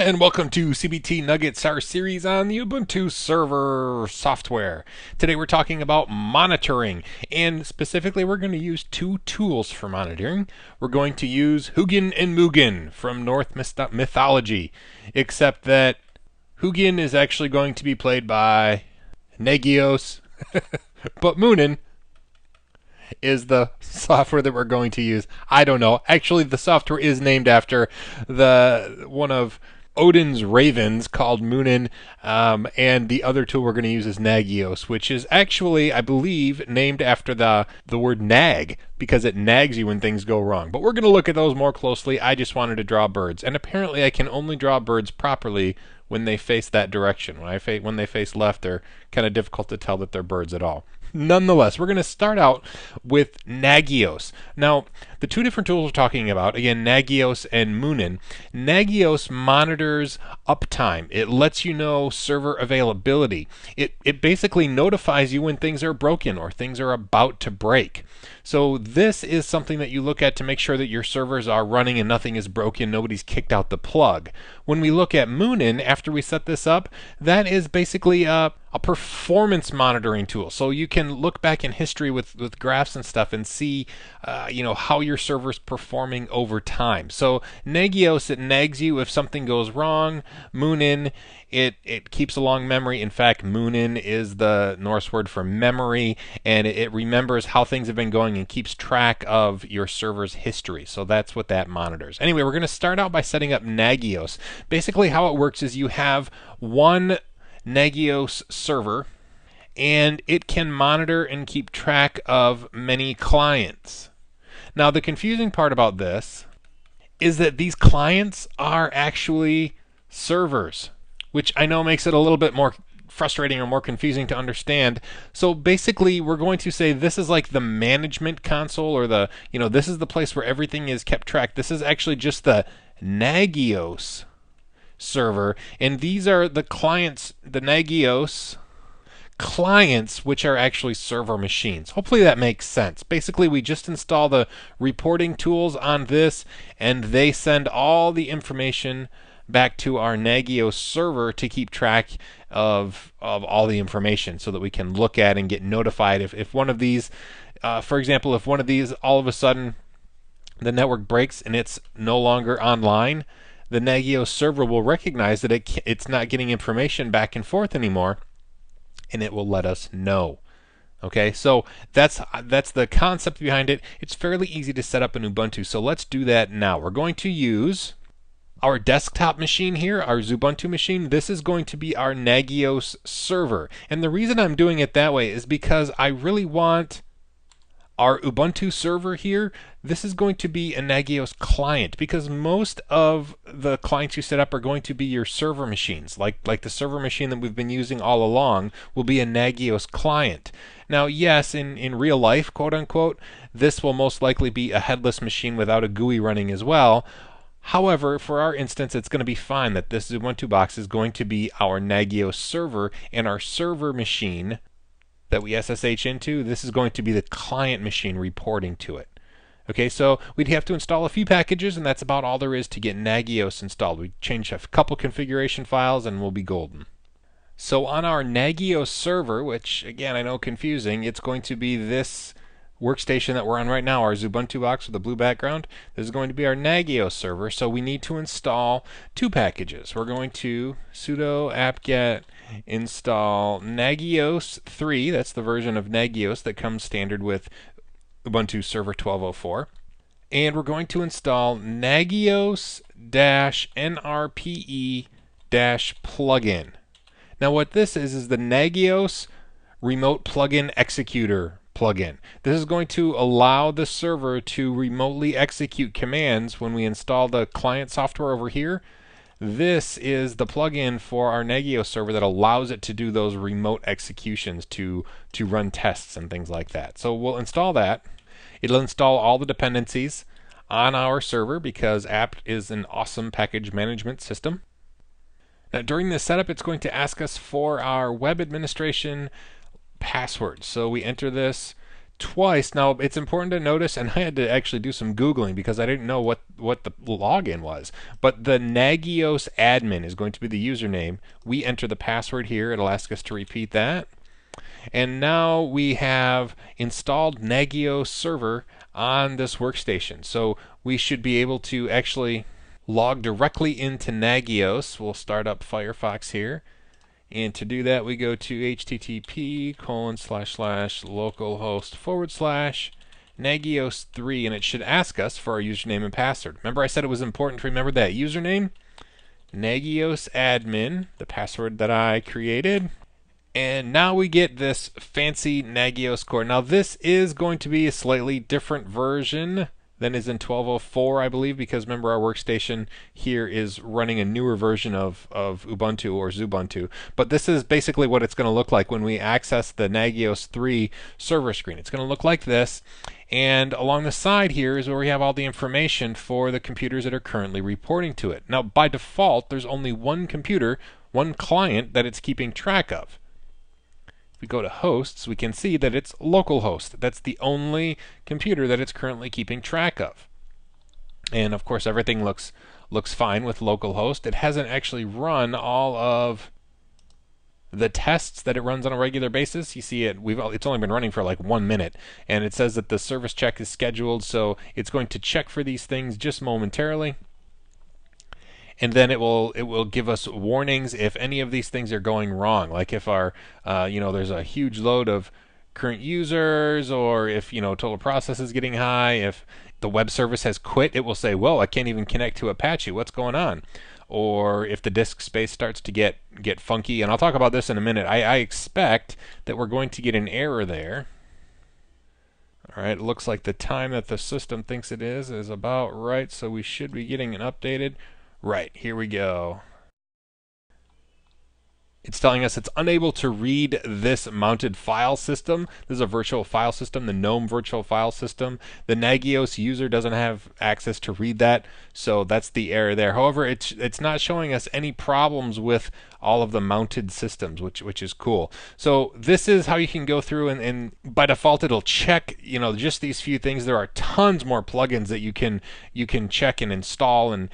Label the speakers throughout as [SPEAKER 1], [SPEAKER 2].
[SPEAKER 1] And welcome to CBT Nuggets, our series on the Ubuntu server software. Today we're talking about monitoring, and specifically we're going to use two tools for monitoring. We're going to use Hugin and Mugen from Norse mythology, except that Hugin is actually going to be played by Nagios, but Munin is the software that we're going to use. I don't know. Actually, the software is named after the one of Odin's ravens called Munin, and the other tool we're going to use is Nagios, which is actually, I believe, named after the word nag because it nags you when things go wrong. But we're going to look at those more closely. I just wanted to draw birds, and apparently I can only draw birds properly when they face that direction. When they face left, they're kind of difficult to tell that they're birds at all. Nonetheless, we're going to start out with Nagios. Now, the two different tools we're talking about, again, Nagios and Munin. Nagios monitors uptime. It lets you know server availability. It basically notifies you when things are broken or things are about to break. So this is something that you look at to make sure that your servers are running and nothing is broken, nobody's kicked out the plug. When we look at Munin, after we set this up, that is basically a performance monitoring tool. So you can look back in history with graphs and stuff and see, how your server's performing over time. So Nagios, it nags you if something goes wrong. Munin, it keeps a long memory. In fact, Munin is the Norse word for memory, and it remembers how things have been going and keeps track of your server's history. So that's what that monitors. Anyway, we're going to start out by setting up Nagios. Basically, how it works is you have one Nagios server, and it can monitor and keep track of many clients. Now, the confusing part about this is that these clients are actually servers, which I know makes it a little bit more frustrating or more confusing to understand. So basically, we're going to say this is like the management console, or this is the place where everything is kept track. This is actually just the Nagios server, and these are the clients, the Nagios clients, which are actually server machines. Hopefully that makes sense. Basically, we just install the reporting tools on this, and they send all the information back to our Nagios server to keep track of all the information so that we can look at and get notified if one of these, for example, if one of these all of a sudden the network breaks and it's no longer online, the Nagios server will recognize that it's not getting information back and forth anymore, and it will let us know. Okay, so that's the concept behind it. It's fairly easy to set up in Ubuntu, so let's do that now. We're going to use our desktop machine here, our Xubuntu machine. This is going to be our Nagios server, and the reason I'm doing it that way is because I really want our Ubuntu server here, this is going to be a Nagios client, because most of the clients you set up are going to be your server machines. Like the server machine that we've been using all along will be a Nagios client. Now, yes, in real life, quote unquote, this will most likely be a headless machine without a GUI running as well. However, for our instance, it's going to be fine that this Ubuntu box is going to be our Nagios server, and our server machine that we SSH into, this is going to be the client machine reporting to it. Okay, so we'd have to install a few packages, and that's about all there is to get Nagios installed. We change a couple configuration files and we'll be golden. So on our Nagios server, which again I know confusing, it's going to be this workstation that we're on right now, our Xubuntu box with the blue background. This is going to be our Nagios server, so we need to install two packages. We're going to sudo apt-get install Nagios 3, that's the version of Nagios that comes standard with Ubuntu Server 1204. And we're going to install Nagios-nrpe-plugin. Now what this is the Nagios Remote Plugin Executor plugin. This is going to allow the server to remotely execute commands when we install the client software over here. This is the plugin for our Nagios server that allows it to do those remote executions to run tests and things like that. So we'll install that. It'll install all the dependencies on our server because apt is an awesome package management system. Now during this setup, it's going to ask us for our web administration password. So we enter this twice. Now, it's important to notice, and I had to actually do some Googling because I didn't know what the login was. But the Nagios admin is going to be the username. We enter the password here. It'll ask us to repeat that. And now we have installed Nagios server on this workstation. So we should be able to actually log directly into Nagios. We'll start up Firefox here. And to do that, we go to http://localhost/Nagios3, and it should ask us for our username and password. Remember I said it was important to remember that username? Nagios admin, the password that I created. And now we get this fancy Nagios core. Now this is going to be a slightly different version than is in 12.04, I believe, because remember our workstation here is running a newer version of Ubuntu or Xubuntu. But this is basically what it's going to look like when we access the Nagios 3 server screen. It's going to look like this. And along the side here is where we have all the information for the computers that are currently reporting to it. Now, by default, there's only one computer, one client that it's keeping track of. If we go to hosts, we can see that it's localhost. That's the only computer that it's currently keeping track of. And of course, everything looks fine with localhost. It hasn't actually run all of the tests that it runs on a regular basis. You see it's only been running for like 1 minute, and it says that the service check is scheduled, so it's going to check for these things just momentarily. And then it will give us warnings if any of these things are going wrong, like if our there's a huge load of current users, or if total process is getting high. If the web service has quit, it will say, "Whoa, I can't even connect to Apache. What's going on?" Or if the disk space starts to get funky, and I'll talk about this in a minute. I expect that we're going to get an error there. All right, it looks like the time that the system thinks it is about right, so we should be getting an updated. Right, here we go. It's telling us it's unable to read this mounted file system. This is a virtual file system, the GNOME virtual file system. The Nagios user doesn't have access to read that, so that's the error there. However, it's not showing us any problems with all of the mounted systems, which is cool. So this is how you can go through, and by default it'll check just these few things. There are tons more plugins that you can check and install and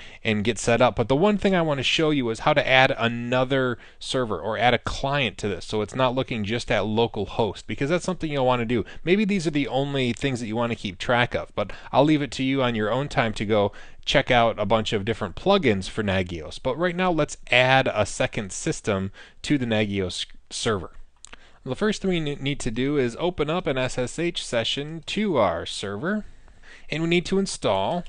[SPEAKER 1] get set up. But the one thing I want to show you is how to add another server or add a client to this, so it's not looking just at local host, because that's something you'll want to do. Maybe these are the only things that you want to keep track of, but I'll leave it to you on your own time to go check out a bunch of different plugins for Nagios. But right now, let's add a second system to the Nagios server. The first thing we need to do is open up an SSH session to our server, and we need to install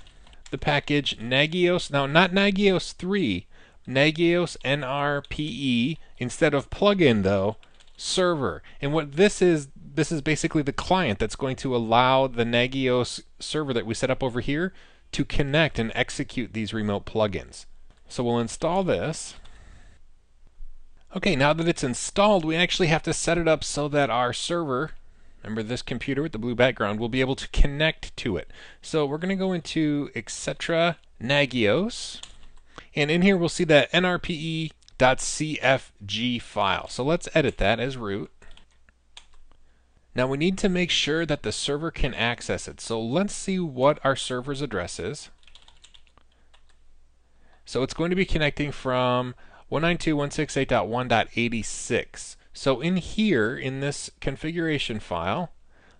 [SPEAKER 1] the package Nagios. Now, not Nagios 3, Nagios NRPE, instead of plugin though, server. And what this is basically the client that's going to allow the Nagios server that we set up over here to connect and execute these remote plugins. So we'll install this. Okay, now that it's installed, we actually have to set it up so that our server, remember this computer with the blue background, will be able to connect to it. So we're going to go into etc Nagios, and in here we'll see that nrpe.cfg file. So let's edit that as root. Now we need to make sure that the server can access it. So let's see what our server's address is. So it's going to be connecting from 192.168.1.86. So in here, in this configuration file,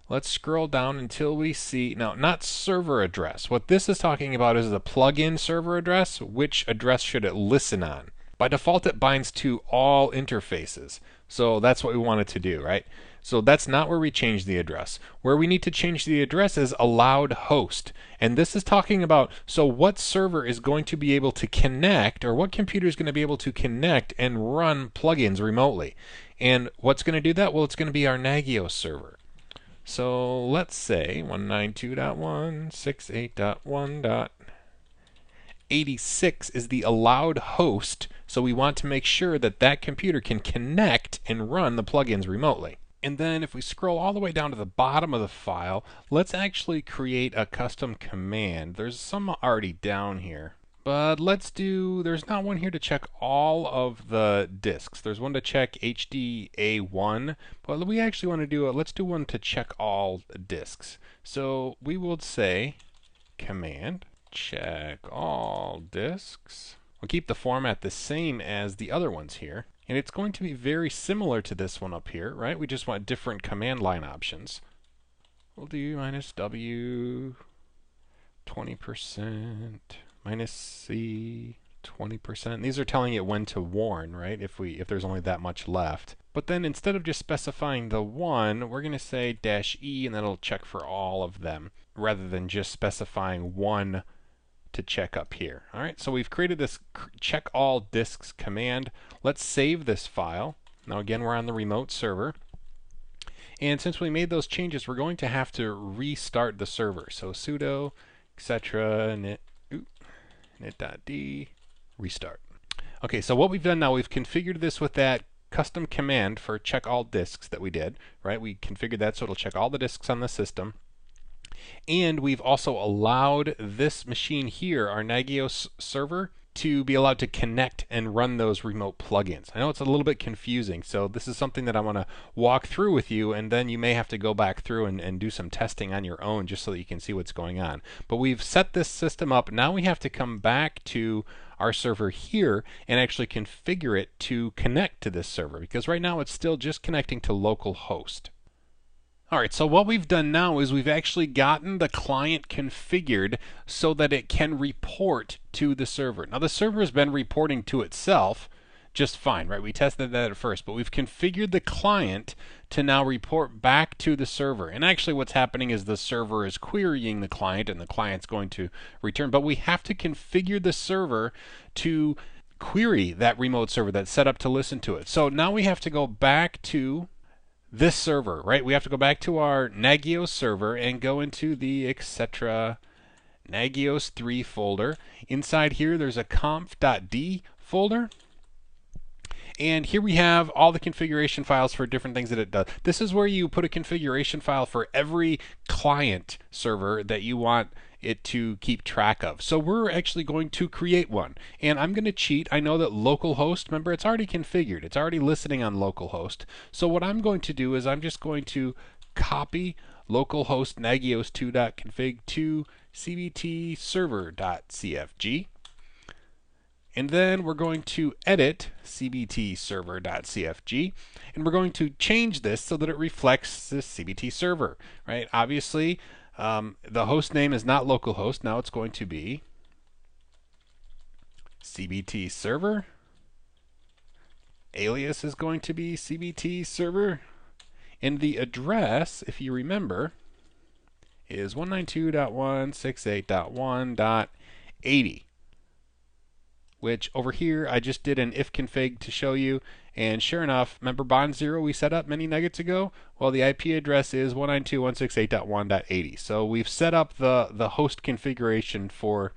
[SPEAKER 1] let's scroll down until we see, now not server address. What this is talking about is the plugin server address. Which address should it listen on? By default, it binds to all interfaces. So that's what we want it to do, right? So that's not where we change the address. Where we need to change the address is allowed host. And this is talking about, so what server is going to be able to connect, or what computer is going to be able to connect and run plugins remotely. And what's going to do that? Well, it's going to be our Nagios server. So let's say 192.168.1.86 is the allowed host. So we want to make sure that that computer can connect and run the plugins remotely. And then if we scroll all the way down to the bottom of the file, let's actually create a custom command. There's some already down here, But let's do, there's not one here to check all of the disks. There's one to check HDA1, but we actually want to do let's do one to check all disks. So we will say command check all disks. We'll keep the format the same as the other ones here. And it's going to be very similar to this one up here, right? We just want different command line options. We'll do -W 20%, -C 20%. These are telling it when to warn, right? If there's only that much left. But then instead of just specifying the one, we're going to say -E, and that'll check for all of them, rather than just specifying one to check up here. All right, so we've created this check all disks command. Let's save this file. Now again, we're on the remote server. And since we made those changes, we're going to have to restart the server. So sudo etc init.d restart. Okay, so what we've done now, we've configured this with that custom command for check all disks that we did, right? We configured that so it'll check all the disks on the system. And we've also allowed this machine here, our Nagios server, to be allowed to connect and run those remote plugins. I know it's a little bit confusing, so this is something that I want to walk through with you, and then you may have to go back through and do some testing on your own just so that you can see what's going on. But we've set this system up. Now we have to come back to our server here and actually configure it to connect to this server, because right now it's still just connecting to localhost. Alright, so what we've done now is we've actually gotten the client configured so that it can report to the server. Now the server has been reporting to itself just fine, right? We tested that at first, but we've configured the client to now report back to the server. And actually what's happening is the server is querying the client and the client's going to return, but we have to configure the server to query that remote server that's set up to listen to it. So now we have to go back to this server, right? We have to go back to our Nagios server and go into the etc. Nagios 3 folder. Inside here, there's a conf.d folder. And here we have all the configuration files for different things that it does. This is where you put a configuration file for every client server that you want it to keep track of. So we're actually going to create one. And I'm going to cheat. I know that localhost, remember, it's already configured. It's already listening on localhost. So what I'm going to do is I'm just going to copy localhost nagios2.config to cbt server.cfg. And then we're going to edit cbt server.cfg, and we're going to change this so that it reflects this cbt server, right? Obviously, the host name is not localhost. Now it's going to be cbt server. Alias is going to be cbt server. And the address, if you remember, is 192.168.1.80. which over here I just did an if config to show you, and sure enough, remember bond 0 we set up many nuggets ago? Well, the IP address is 192.168.1.80. So we've set up the host configuration for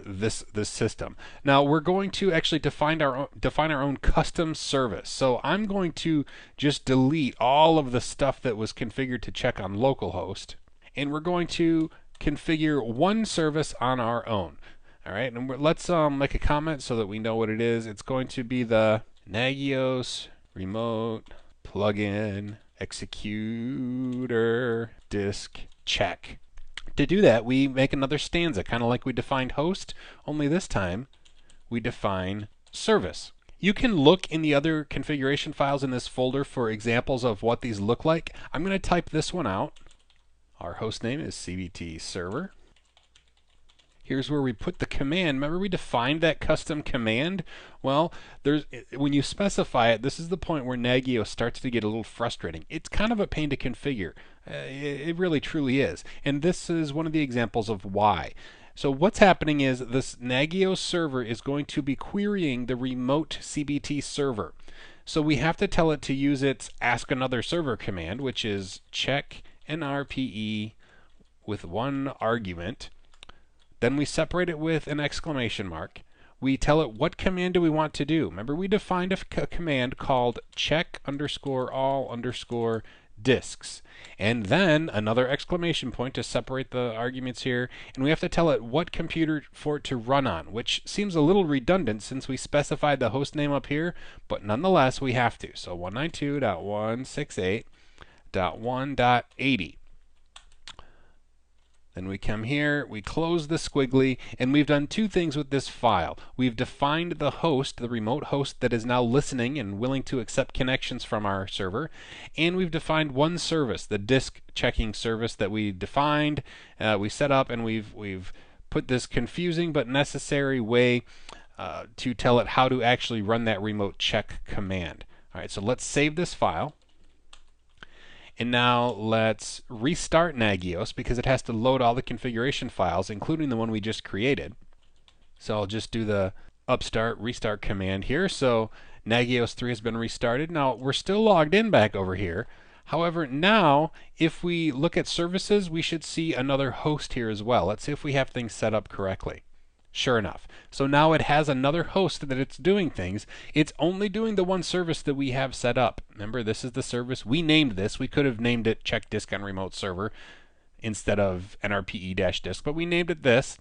[SPEAKER 1] this system. Now we're going to actually define our own custom service. So I'm going to just delete all of the stuff that was configured to check on localhost, and we're going to configure one service on our own. All right, and let's make a comment so that we know what it is. It's going to be the Nagios remote plugin executor disk check. To do that, we make another stanza, kind of like we defined host, only this time we define service. You can look in the other configuration files in this folder for examples of what these look like. I'm going to type this one out. Our host name is cbt server. Here's where we put the command. Remember we defined that custom command? Well, when you specify it, this is the point where Nagios starts to get a little frustrating. It's kind of a pain to configure. It really truly is. And this is one of the examples of why. So what's happening is this Nagios server is going to be querying the remote CBT server. So we have to tell it to use its ask another server command, which is check nrpe with one argument. Then we separate it with an exclamation mark. We tell it what command do we want to do. Remember we defined a command called check_all_disks disks. And then another exclamation point to separate the arguments here, and we have to tell it what computer for it to run on, which seems a little redundant since we specified the host name up here, but nonetheless we have to. So 192.168.1.80. Then we come here, we close the squiggly, and we've done two things with this file. We've defined the host, the remote host that is now listening and willing to accept connections from our server, and we've defined one service, the disk checking service that we defined, we set up, and we've put this confusing but necessary way to tell it how to actually run that remote check command. All right, so let's save this file. And now let's restart Nagios because it has to load all the configuration files, including the one we just created. So I'll just do the upstart restart command here. So Nagios 3 has been restarted. Now we're still logged in back over here. However, now if we look at services, we should see another host here as well. Let's see if we have things set up correctly. Sure enough. So now it has another host that it's doing things. It's only doing the one service that we have set up. Remember, this is the service. We named this. We could have named it check disk on remote server instead of nrpe-disk, but we named it this.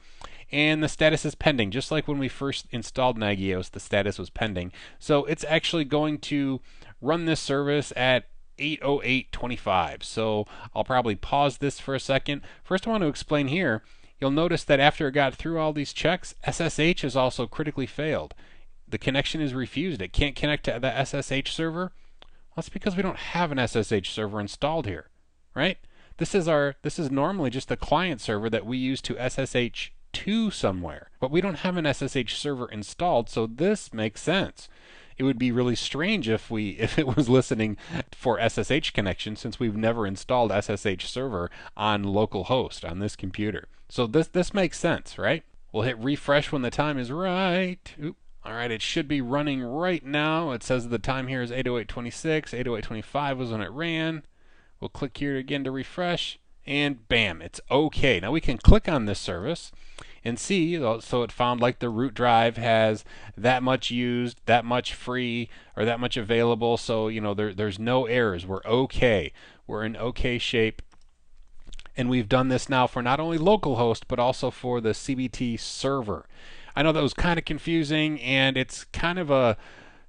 [SPEAKER 1] And the status is pending. Just like when we first installed Nagios, the status was pending. So it's actually going to run this service at 8:08:25. So I'll probably pause this for a second. First, I want to explain here. You'll notice that after it got through all these checks, SSH has also critically failed. The connection is refused. It can't connect to the SSH server. Well, that's because we don't have an SSH server installed here, right? This is normally just a client server that we use to SSH to somewhere, but we don't have an SSH server installed, so this makes sense. It would be really strange if it was listening for SSH connection, since we've never installed SSH server on localhost on this computer. So this makes sense, right? We'll hit refresh when the time is right. Oop. All right, it should be running right now. It says the time here is 8:08:26. 8:08:25 was when it ran. We'll click here again to refresh, and bam, it's okay. Now we can click on this service and see, so it found like the root drive has that much used, that much free, or that much available. So, you know, there's no errors. We're okay. We're in okay shape. And we've done this now for not only localhost, but also for the CBT server. I know that was kind of confusing, and it's kind of a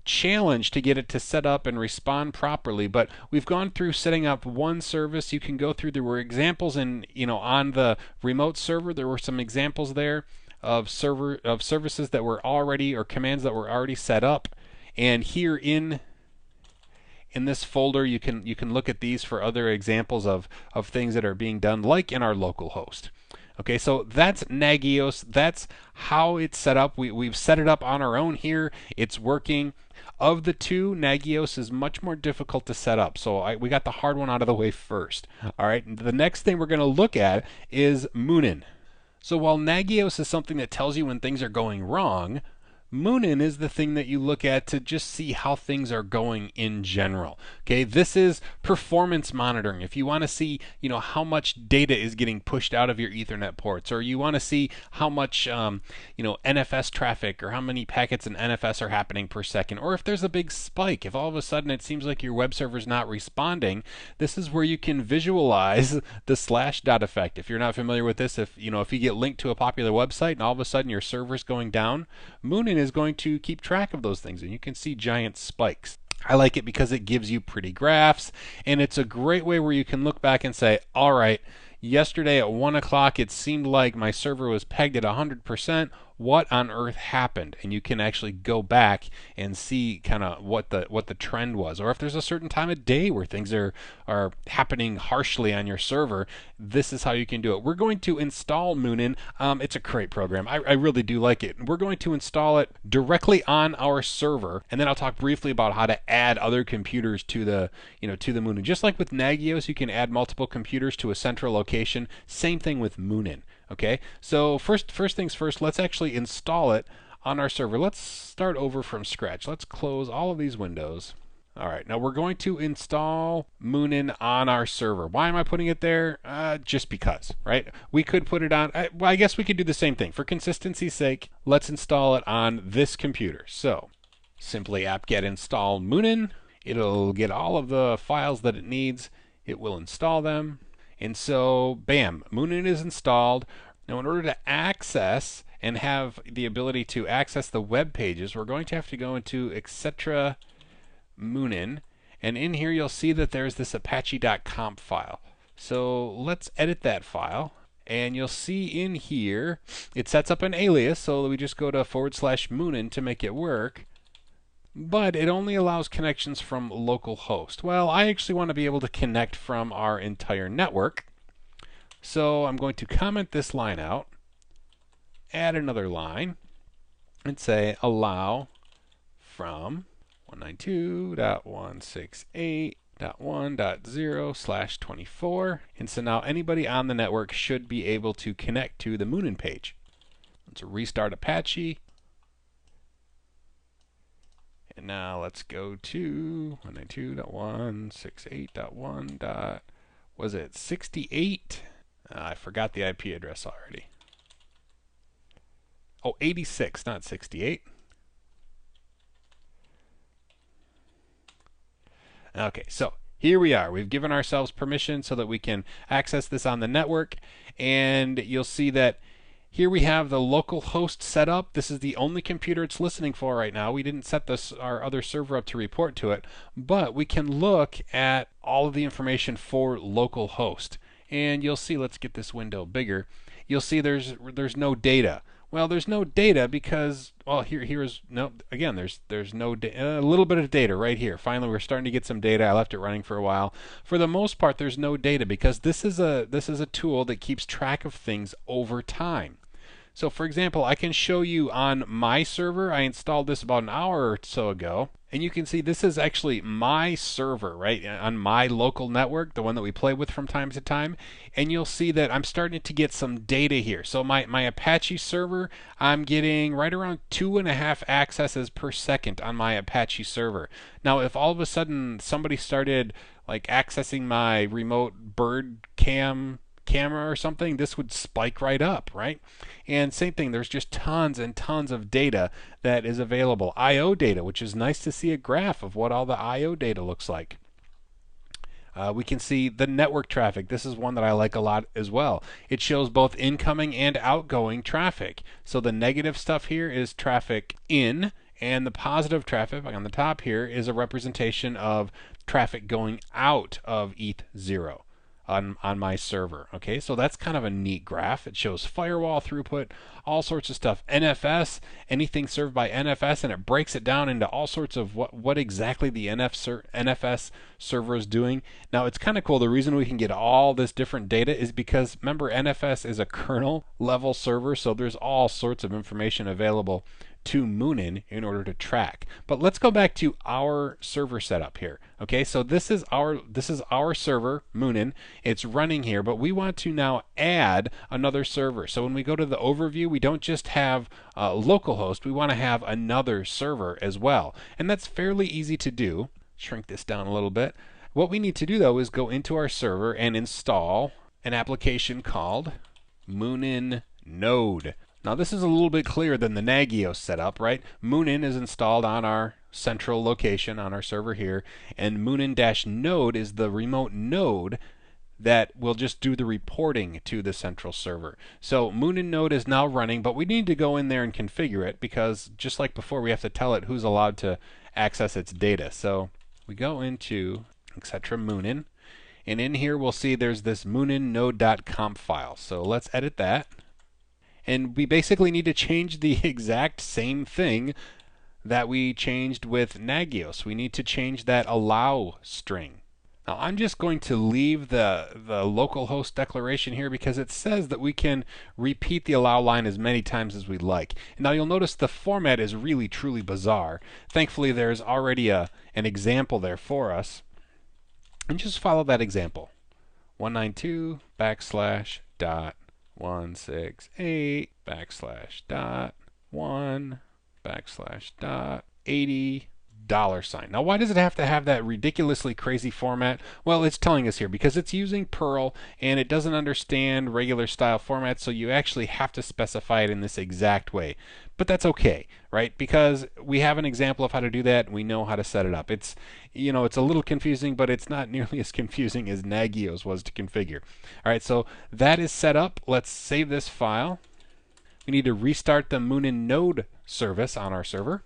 [SPEAKER 1] challenge to get it to set up and respond properly, but we've gone through setting up one service. You can go through, there were examples in, on the remote server, there were some examples there of services that were already, or commands that were already set up, and here in this folder you can look at these for other examples of things that are being done, like in our local host. Okay, so that's Nagios. That's how it's set up. We've set it up on our own here. It's working. Of the two, Nagios is much more difficult to set up. So we got the hard one out of the way first. All right, the next thing we're going to look at is Munin. So while Nagios is something that tells you when things are going wrong, Munin is the thing that you look at to just see how things are going in general. Okay, this is performance monitoring. If you want to see, how much data is getting pushed out of your Ethernet ports, or you want to see how much, NFS traffic, or how many packets in NFS are happening per second, or if there's a big spike, if all of a sudden it seems like your web server's not responding, this is where you can visualize the /dot effect. If you're not familiar with this, if you get linked to a popular website and all of a sudden your server's going down, Munin is going to keep track of those things, and you can see giant spikes. I like it because it gives you pretty graphs, and it's a great way where you can look back and say, all right, yesterday at 1 o'clock it seemed like my server was pegged at 100%. What on earth happened? And you can actually go back and see kind of what the trend was, or if there's a certain time of day where things are happening harshly on your server, this is how you can do it. We're going to install Munin. It's a great program. I really do like it. We're going to install it directly on our server, and then I'll talk briefly about how to add other computers to the Munin. Just like with Nagios, you can add multiple computers to a central location. Same thing with Munin. Okay, so first things first, let's actually install it on our server. Let's start over from scratch. Let's close all of these windows. All right, now we're going to install Munin on our server. Why am I putting it there? Just because, right? We could put it on, well, I guess we could do the same thing. For consistency's sake, let's install it on this computer. So simply apt-get install Munin. It'll get all of the files that it needs. it will install them. And so, bam, Moonin is installed. Now, in order to access and have the ability to access the web pages, we're going to have to go into etc Moonin. And in here, you'll see that there's this apache.conf file. So let's edit that file. And you'll see in here, it sets up an alias. So we just go to /Moonin to make it work. But it only allows connections from localhost. Well, I actually want to be able to connect from our entire network. So I'm going to comment this line out, add another line, and say allow from 192.168.1.0/24. And so now anybody on the network should be able to connect to the Moonin page. Let's restart Apache. And now let's go to 192.168.1. Was it 68? I forgot the IP address already. Oh, 86, not 68. Okay, so here we are. We've given ourselves permission so that we can access this on the network. And you'll see that here we have the local host set up. This is the only computer it's listening for right now. We didn't set our other server up to report to it, but we can look at all of the information for local host. And you'll see, let's get this window bigger. You'll see there's no data. Well, there's no data because, well, there's no a little bit of data right here. Finally, we're starting to get some data. I left it running for a while. For the most part, there's no data because this is a tool that keeps track of things over time. So for example, I can show you on my server. I installed this about an hour or so ago. And you can see this is actually my server, right, on my local network, the one that we play with from time to time. And you'll see that I'm starting to get some data here. So my Apache server, I'm getting right around 2.5 accesses per second on my Apache server. Now, if all of a sudden somebody started like accessing my remote bird camera or something, this would spike right up, right? And same thing, there's just tons and tons of data that is available. I/O data, which is nice to see a graph of what all the I/O data looks like. We can see the network traffic. This is one that I like a lot as well. It shows both incoming and outgoing traffic. So the negative stuff here is traffic in, and the positive traffic on the top here is a representation of traffic going out of ETH0. On my server. Okay, so that's kind of a neat graph. It shows firewall throughput, all sorts of stuff. NFS, anything served by NFS, and it breaks it down into all sorts of what exactly the NFS server is doing. Now, it's kind of cool. The reason we can get all this different data is because, remember, NFS is a kernel level server, so there's all sorts of information available to Moonin in order to track. But let's go back to our server setup here. Okay, so this is our server, Moonin. It's running here, but we want to now add another server. So when we go to the overview, we don't just have localhost, we want to have another server as well. And that's fairly easy to do. Shrink this down a little bit. What we need to do though is go into our server and install an application called Moonin Node. Now this is a little bit clearer than the Nagios setup, right? Moonin is installed on our central location on our server here, and Moonin-node is the remote node that will just do the reporting to the central server. So Moonin node is now running, but we need to go in there and configure it because just like before, we have to tell it who's allowed to access its data. So we go into etc Moonin, and in here we'll see there's this moonin-node.conf file. So let's edit that. And we basically need to change the exact same thing that we changed with Nagios. We need to change that allow string. Now I'm just going to leave the localhost declaration here because it says that we can repeat the allow line as many times as we'd like. And now you'll notice the format is really truly bizarre. Thankfully there's already an example there for us. And just follow that example. 192.168.1/.80 $. Now why does it have to have that ridiculously crazy format? Well, it's telling us here because it's using Perl and it doesn't understand regular style formats, so you actually have to specify it in this exact way. but that's okay, right? Because we have an example of how to do that, and we know how to set it up. It's, it's a little confusing, but it's not nearly as confusing as Nagios was to configure. All right, so that is set up. Let's save this file. We need to restart the Munin node service on our server.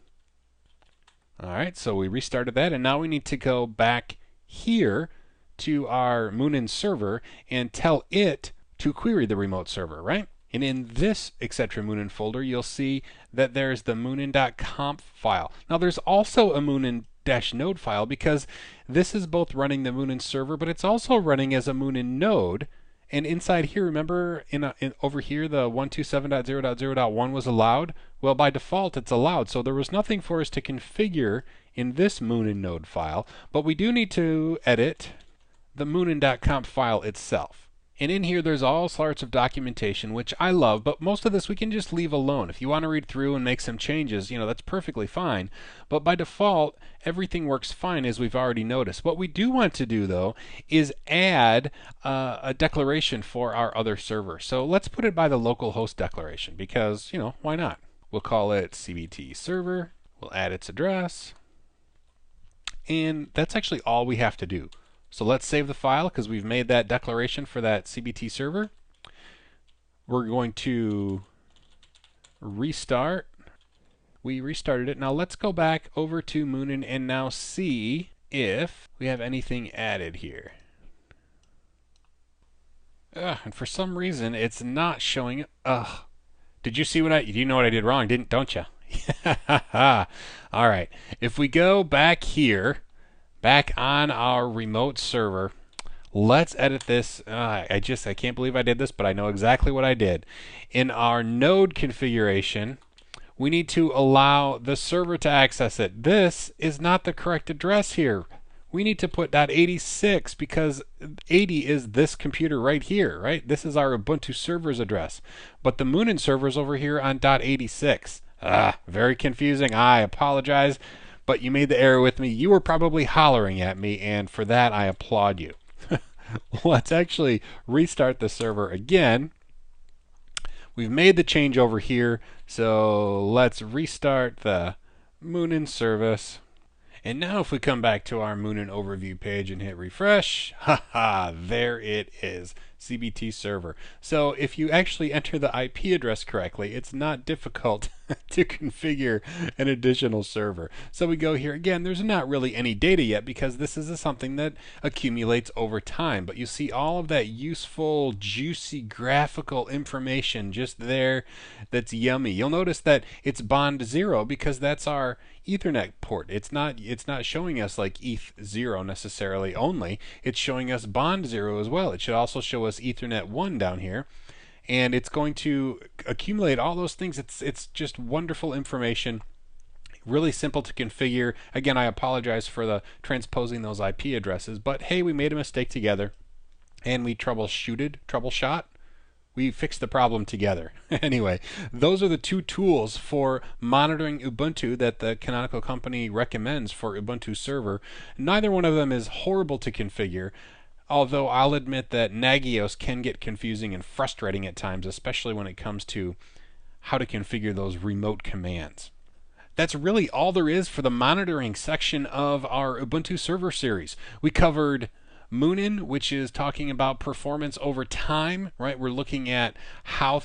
[SPEAKER 1] All right, so we restarted that, and now we need to go back here to our Munin server and tell it to query the remote server, right? And in this etc Munin folder, you'll see that there's the munin.conf file. Now there's also a munin-node file because this is both running the Munin server, but it's also running as a Munin node. And inside here, remember over here, the 127.0.0.1 was allowed? Well, by default, it's allowed. So there was nothing for us to configure in this Munin node file, but we do need to edit the munin.conf file itself. And in here, there's all sorts of documentation, which I love, but most of this we can just leave alone. If you want to read through and make some changes, that's perfectly fine. But by default, everything works fine, as we've already noticed. What we do want to do, though, is add a declaration for our other server. So let's put it by the localhost declaration, because, why not? We'll call it CBT server. We'll add its address. And that's actually all we have to do. So let's save the file because we've made that declaration for that CBT server. We're going to restart. We restarted it. Now let's go back over to Munin and now see if we have anything added here. And for some reason it's not showing. Did you see you know what I did wrong, don't you? All right. If we go back here, back on our remote server, let's edit this. I can't believe I did this, but I know exactly what I did. In our node configuration, we need to allow the server to access it. This is not the correct address here. We need to put .86 because 80 is this computer right here, right? This is our Ubuntu server's address. But the Munin server's over here on .86. Very confusing. I apologize. But you made the error with me. You were probably hollering at me, and for that I applaud you. Let's actually restart the server again. We've made the change over here, so let's restart the Munin service. And now if we come back to our Munin overview page and hit refresh, there it is, CBT server. So if you actually enter the IP address correctly, it's not difficult to configure an additional server. So we go here again. There's not really any data yet because this is something that accumulates over time, but you see all of that useful, juicy graphical information just there that's yummy. You'll notice that it's bond 0 because that's our Ethernet port. It's not showing us like ETH0 necessarily only. It's showing us bond 0 as well. It should also show us Ethernet 1 down here. And it's going to accumulate all those things. It's just wonderful information. Really simple to configure. Again, I apologize for the transposing those IP addresses, but hey, we made a mistake together and we troubleshot. We fixed the problem together. Anyway, those are the two tools for monitoring Ubuntu that the Canonical company recommends for Ubuntu server. Neither one of them is horrible to configure, although I'll admit that Nagios can get confusing and frustrating at times, especially when it comes to how to configure those remote commands. That's really all there is for the monitoring section of our Ubuntu server series. We covered Munin, which is talking about performance over time, right? We're looking at how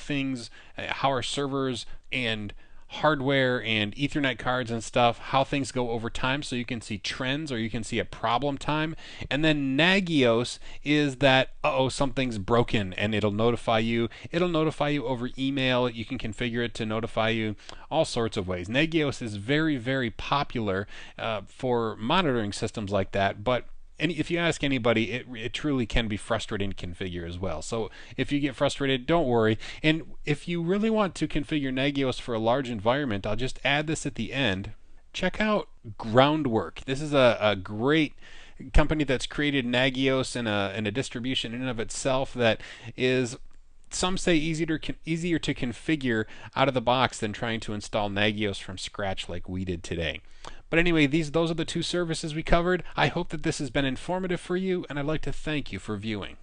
[SPEAKER 1] our servers and hardware and Ethernet cards and stuff, how things go over time, so you can see trends or you can see a problem time. And then Nagios is that, something's broken, and it'll notify you. It'll notify you over email. You can configure it to notify you all sorts of ways. Nagios is very, very popular for monitoring systems like that, but if you ask anybody, it truly can be frustrating to configure as well. So if you get frustrated, don't worry. And if you really want to configure Nagios for a large environment, I'll just add this at the end. Check out Groundwork. This is a great company that's created Nagios in a distribution in and of itself that is, some say, easier to configure out of the box than trying to install Nagios from scratch like we did today. But anyway, those are the two services we covered. I hope that this has been informative for you, and I'd like to thank you for viewing.